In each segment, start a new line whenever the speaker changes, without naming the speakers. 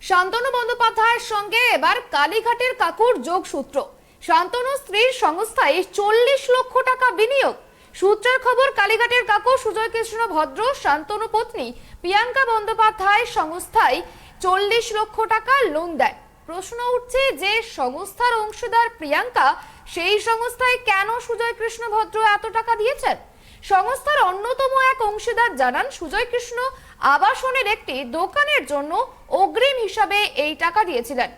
শান্তনু বন্দ্যোপাধ্যায়ের সঙ্গে এবার কালীঘাটের কাকুর যোগসূত্র। শান্তনু স্ত্রীর সংস্থায় 40 লক্ষ টাকা বিনিয়োগ। সূত্রের খবর, কালীঘাটের কাকু সুজয় কৃষ্ণ ভদ্র শান্তনু পত্নী প্রিয়াঙ্কা বন্দ্যোপাধ্যায়ের সংস্থায় 40 লক্ষ টাকা লোন দেয়। প্রশ্ন উঠছে যে সংস্থার অংশীদার প্রিয়াঙ্কা, সেই সংস্থায় কেন সুজয় কৃষ্ণ ভদ্র এত টাকা দিয়েছেন? সংস্থার অন্যতম এক অংশীদার জানান, সুজয় কৃষ্ণ আবাসনের একটি দোকানের জন্য অগ্রিম হিসাবে এই টাকা দিয়েছিলেন।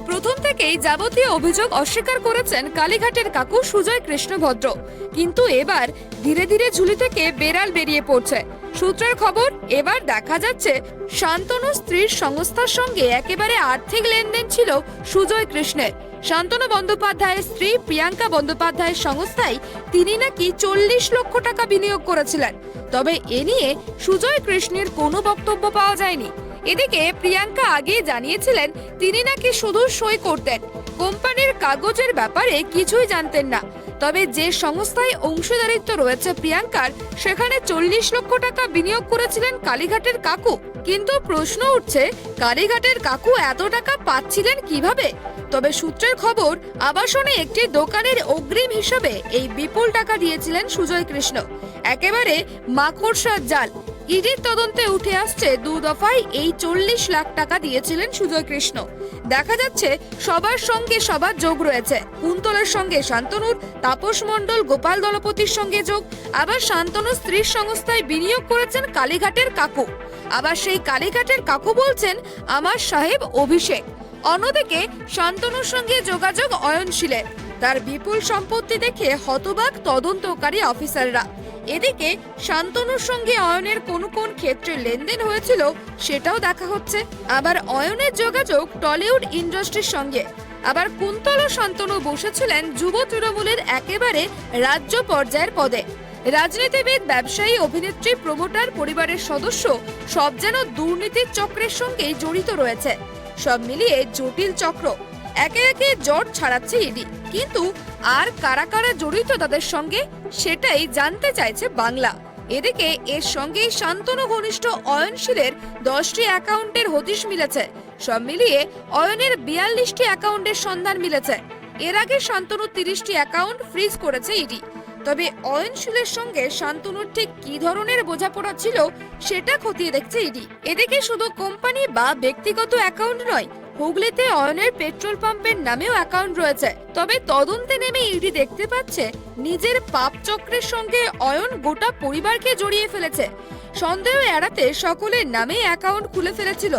প্রথম থেকেই যাবতীয় অভিযোগ অস্বীকার করেছেন কালীঘাটের কাকু সুজয় কৃষ্ণ ভদ্র, কিন্তু এবার ধীরে ধীরে ঝুলি থেকে বেড়াল বেরিয়ে পড়ছে। সূত্রের খবর, এবার দেখা যাচ্ছে শান্তনু স্ত্রীর সংস্থার সঙ্গে একেবারে আর্থিক লেনদেন ছিল সুজয় কৃষ্ণের। শান্তনু বন্দ্যোপাধ্যায়ের স্ত্রী প্রিয়াঙ্কা বন্দ্যোপাধ্যায়ের সংস্থায় তিনি নাকি 40 লক্ষ টাকা বিনিয়োগ করেছিলেন। তবে এ নিয়ে সুজয় কৃষ্ণের কোনো বক্তব্য পাওয়া যায়নি। এদিকে প্রিয়াঙ্কা আগে জানিয়েছিলেন তিনি নাকি শুধু সই করতেন, কোম্পানির কাগজের ব্যাপারে কিছুই জানতেন না। তবে যে সংস্থায় অংশীদারিত্ব রয়েছে প্রিয়াঙ্কার, সেখানে 40 লক্ষ টাকা বিনিয়োগ করেছিলেন কালীঘাটের কাকু। কিন্তু প্রশ্ন উঠছে, কালীঘাটের কাকু এত টাকা পাচ্ছিলেন কিভাবে? তবে সূত্রের খবর, আবাসনে একটি দোকানের অগ্রিম হিসাবে এই বিপুল টাকা দিয়েছিলেন সুজয় কৃষ্ণ। একেবারে মাকড়সার জাল। ইডির তদন্তে উঠে আসছে, 2 দফায় এই 40 লাখ টাকা দিয়েছিলেন সুজয় কৃষ্ণ। দেখা যাচ্ছে সবার সঙ্গে সবার যোগ রয়েছে। কুন্তলের সঙ্গে শান্তনুর, তাপস মণ্ডল, গোপাল দলপতির সঙ্গে যোগ। আবার শান্তনু স্ত্রীর সংস্থায় বিনিয়োগ করেছেন কালীঘাটের কাকু। আবার সেই কালীঘাটের কাকু বলছেন আমার সাহেব অভিষেক। অন্যদিকে শান্তনুর সঙ্গে যোগাযোগ অয়নশীলের। তার বিপুল সম্পত্তি দেখে হতবাক তদন্তকারী অফিসাররা। এদিকে শান্তনুর সঙ্গে অয়নের কোন কোন ক্ষেত্রে লেনদেন হয়েছিল সেটাও দেখা হচ্ছে। আবার অয়নের যোগাযোগ টলিউড ইন্ডাস্ট্রির সঙ্গে। আবার কুন্তল ও শান্তনু বসেছিলেন যুব তৃণমূলের একেবারে রাজ্য পর্যায়ের পদে। রাজনীতিবিদ, ব্যবসায়ী, অভিনেত্রী, প্রমোটার, পরিবারের সদস্য সব যেন দুর্নীতির চক্রের সঙ্গেই জড়িত রয়েছে। সব মিলিয়ে জটিল চক্র। একে একে জট ছাড়াচ্ছে ইডি, কিন্তু আর কারা কারা জড়িত তাদের সঙ্গে সেটাই জানতে চাইছে বাংলা। এদিকে এর সঙ্গেই শান্তনু ঘনিষ্ঠ অয়নশীলের 10টি অ্যাকাউন্টের হদিশ মিলেছে। সব মিলিয়ে অয়নের 42টি অ্যাকাউন্টের সন্ধান মিলেছে। এর আগে শান্তনু 30টি অ্যাকাউন্ট ফ্রিজ করেছে ইডি। তবে অয়নশীলের সঙ্গে শান্তনুর ঠিক কি ধরনের বোঝাপড়া ছিল সেটা খতিয়ে দেখছে ইডি। এদিকে শুধু কোম্পানি বা ব্যক্তিগত অ্যাকাউন্ট নয়, হুগলিতে অয়নের পেট্রোল পাম্পের নামেও অ্যাকাউন্ট রয়েছে। তবে তদন্তে নেমে ইডি দেখতে পাচ্ছে নিজের পাপ চক্রের সঙ্গে অয়ন গোটা পরিবারকে জড়িয়ে ফেলেছে। সন্দেহ এড়াতে সকলের নামে অ্যাকাউন্ট খুলে ফেলেছিল।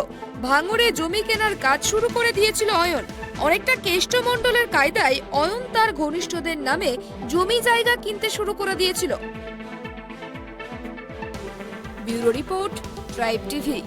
ভাঙড়ে জমি কেনার কাজ শুরু করে দিয়েছিল অয়ন। অনেকটা কেষ্টমণ্ডলের কায়দায় অয়ন তার ঘনিষ্ঠদের নামে জমি জায়গা কিনতে শুরু করে দিয়েছিল। Bureau report, tribe TV.